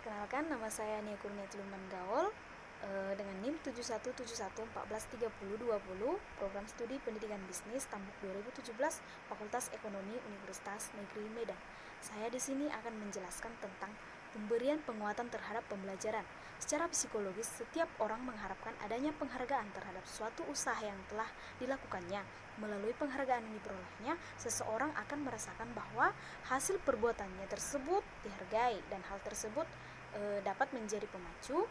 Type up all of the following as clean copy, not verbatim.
Perkenalkan, nama saya Nia Kurniati Lumban Gaul dengan NIM 7171143020, Program Studi Pendidikan Bisnis Tambuk 2017, Fakultas Ekonomi Universitas Negeri Medan. Saya di sini akan menjelaskan tentang pemberian penguatan terhadap pembelajaran. Secara psikologis, setiap orang mengharapkan adanya penghargaan terhadap suatu usaha yang telah dilakukannya. Melalui penghargaan yang diperolehnya, seseorang akan merasakan bahwa hasil perbuatannya tersebut dihargai, dan hal tersebut dapat menjadi pemacu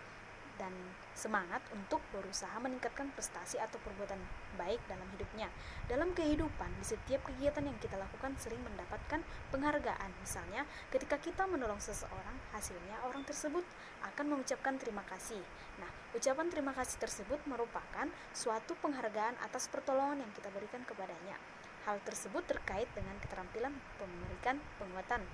dan semangat untuk berusaha meningkatkan prestasi atau perbuatan baik dalam hidupnya. Dalam kehidupan, di setiap kegiatan yang kita lakukan sering mendapatkan penghargaan. Misalnya, ketika kita menolong seseorang, hasilnya orang tersebut akan mengucapkan terima kasih. Nah, ucapan terima kasih tersebut merupakan suatu penghargaan atas pertolongan yang kita berikan kepadanya. Hal tersebut terkait dengan keterampilan memberikan penguatan.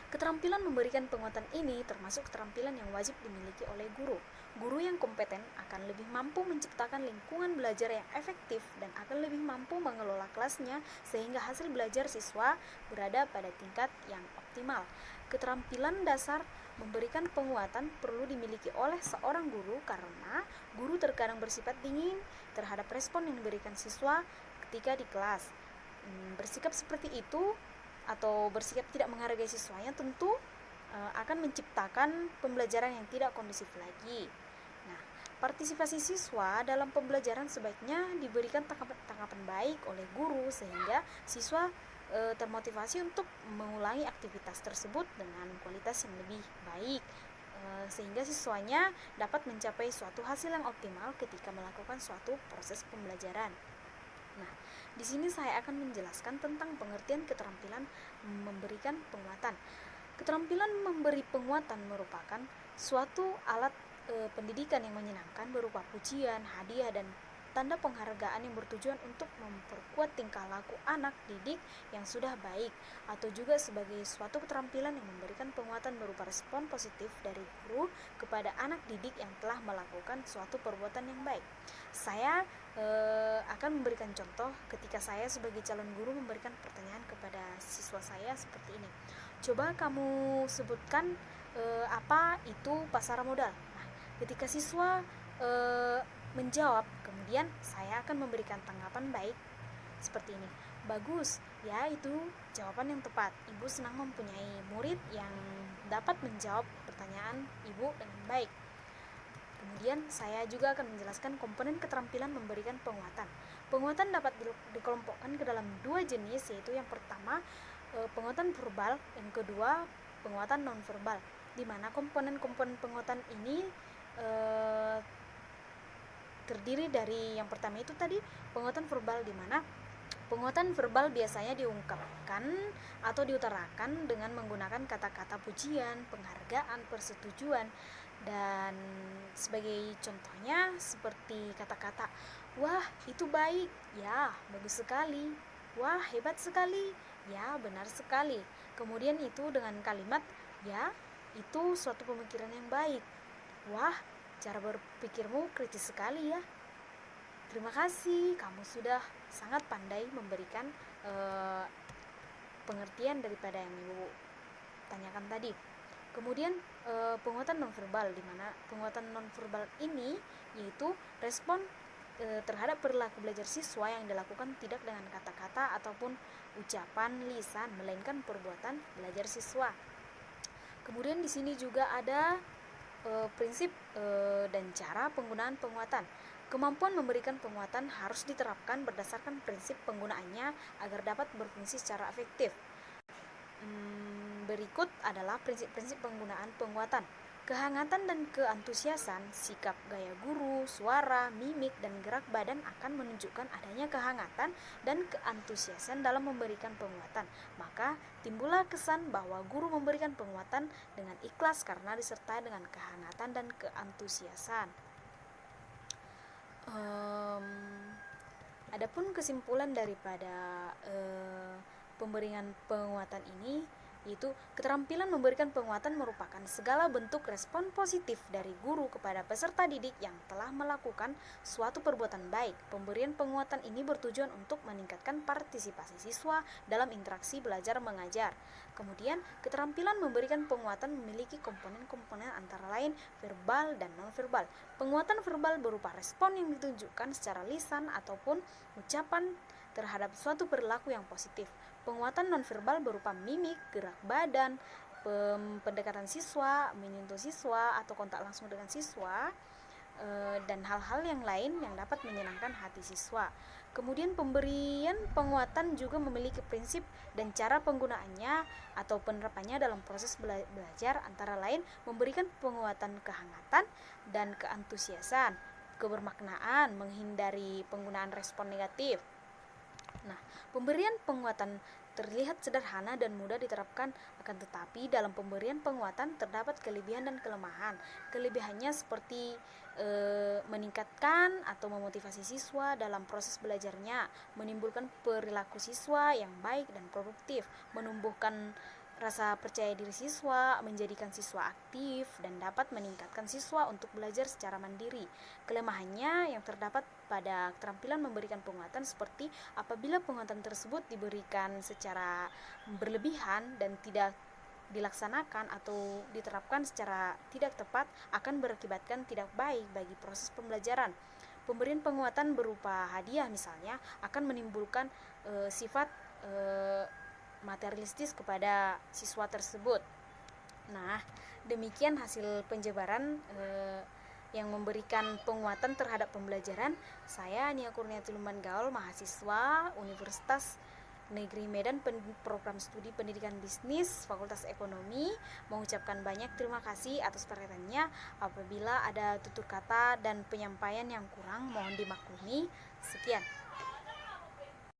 Keterampilan memberikan penguatan ini termasuk keterampilan yang wajib dimiliki oleh guru. Guru yang kompeten akan lebih mampu menciptakan lingkungan belajar yang efektif dan akan lebih mampu mengelola kelasnya sehingga hasil belajar siswa berada pada tingkat yang optimal. Keterampilan dasar memberikan penguatan perlu dimiliki oleh seorang guru karena guru terkadang bersifat dingin terhadap respon yang diberikan siswa ketika di kelas. Bersikap seperti itu atau bersikap tidak menghargai siswanya tentu akan menciptakan pembelajaran yang tidak kondusif lagi. Nah, partisipasi siswa dalam pembelajaran sebaiknya diberikan tanggapan baik oleh guru sehingga siswa termotivasi untuk mengulangi aktivitas tersebut dengan kualitas yang lebih baik, sehingga siswanya dapat mencapai suatu hasil yang optimal ketika melakukan suatu proses pembelajaran. Nah, di sini saya akan menjelaskan tentang pengertian keterampilan memberikan penguatan. Keterampilan memberi penguatan merupakan suatu alat pendidikan yang menyenangkan berupa pujian, hadiah, dan tanda penghargaan yang bertujuan untuk memperkuat tingkah laku anak didik yang sudah baik, atau juga sebagai suatu keterampilan yang memberikan penguatan berupa respon positif dari guru kepada anak didik yang telah melakukan suatu perbuatan yang baik. Saya akan memberikan contoh ketika saya sebagai calon guru memberikan pertanyaan kepada siswa saya seperti ini. Coba kamu sebutkan apa itu pasar modal. Nah, ketika siswa menjawab, kemudian saya akan memberikan tanggapan baik seperti ini. Bagus, ya, itu jawaban yang tepat. Ibu senang mempunyai murid yang dapat menjawab pertanyaan ibu dengan baik. Kemudian saya juga akan menjelaskan komponen keterampilan memberikan penguatan. Penguatan dapat dikelompokkan ke dalam dua jenis, yaitu yang pertama penguatan verbal, yang kedua penguatan nonverbal. Di mana komponen-komponen penguatan ini terdiri dari yang pertama itu tadi penguatan verbal, di mana penguatan verbal biasanya diungkapkan atau diutarakan dengan menggunakan kata-kata pujian, penghargaan, persetujuan, dan sebagai contohnya seperti kata-kata wah itu baik, ya bagus sekali, wah hebat sekali, ya benar sekali. Kemudian itu dengan kalimat ya itu suatu pemikiran yang baik, wah cara berpikirmu kritis sekali ya, terima kasih, kamu sudah sangat pandai memberikan pengertian daripada yang ibu tanyakan tadi. Kemudian penguatan nonverbal, di mana penguatan nonverbal ini yaitu respon terhadap perilaku belajar siswa yang dilakukan tidak dengan kata-kata ataupun ucapan lisan, melainkan perbuatan belajar siswa. Kemudian di sini juga ada prinsip dan cara penggunaan penguatan. Kemampuan memberikan penguatan harus diterapkan berdasarkan prinsip penggunaannya agar dapat berfungsi secara efektif. Berikut adalah prinsip-prinsip penggunaan penguatan. Kehangatan dan keantusiasan, sikap gaya guru, suara, mimik, dan gerak badan akan menunjukkan adanya kehangatan dan keantusiasan dalam memberikan penguatan. Maka timbullah kesan bahwa guru memberikan penguatan dengan ikhlas karena disertai dengan kehangatan dan keantusiasan. Adapun kesimpulan daripada pemberian penguatan ini, yaitu keterampilan memberikan penguatan merupakan segala bentuk respon positif dari guru kepada peserta didik yang telah melakukan suatu perbuatan baik. Pemberian penguatan ini bertujuan untuk meningkatkan partisipasi siswa dalam interaksi belajar mengajar. Kemudian, keterampilan memberikan penguatan memiliki komponen-komponen antara lain verbal dan non-verbal. Penguatan verbal berupa respon yang ditunjukkan secara lisan ataupun ucapan terhadap suatu perilaku yang positif. Penguatan nonverbal berupa mimik, gerak badan, pendekatan siswa, menyentuh siswa atau kontak langsung dengan siswa, dan hal-hal yang lain yang dapat menyenangkan hati siswa. Kemudian pemberian penguatan juga memiliki prinsip dan cara penggunaannya atau penerapannya dalam proses belajar, antara lain memberikan penguatan kehangatan dan keantusiasan, kebermaknaan, menghindari penggunaan respon negatif. Nah, pemberian penguatan terlihat sederhana dan mudah diterapkan, akan tetapi dalam pemberian penguatan terdapat kelebihan dan kelemahan. Kelebihannya seperti meningkatkan atau memotivasi siswa dalam proses belajarnya, menimbulkan perilaku siswa yang baik dan produktif, menumbuhkan rasa percaya diri siswa, menjadikan siswa aktif, dan dapat meningkatkan siswa untuk belajar secara mandiri. Kelemahannya yang terdapat pada keterampilan memberikan penguatan seperti apabila penguatan tersebut diberikan secara berlebihan dan tidak dilaksanakan atau diterapkan secara tidak tepat akan berakibatkan tidak baik bagi proses pembelajaran. Pemberian penguatan berupa hadiah misalnya akan menimbulkan sifat materialistis kepada siswa tersebut. Nah, demikian hasil penjabaran yang memberikan penguatan terhadap pembelajaran. Saya Nia Kurniati Lumban Gaul, mahasiswa Universitas Negeri Medan, program studi pendidikan bisnis, Fakultas Ekonomi, mengucapkan banyak terima kasih atas perhatiannya. Apabila ada tutur kata dan penyampaian yang kurang, mohon dimaklumi. Sekian.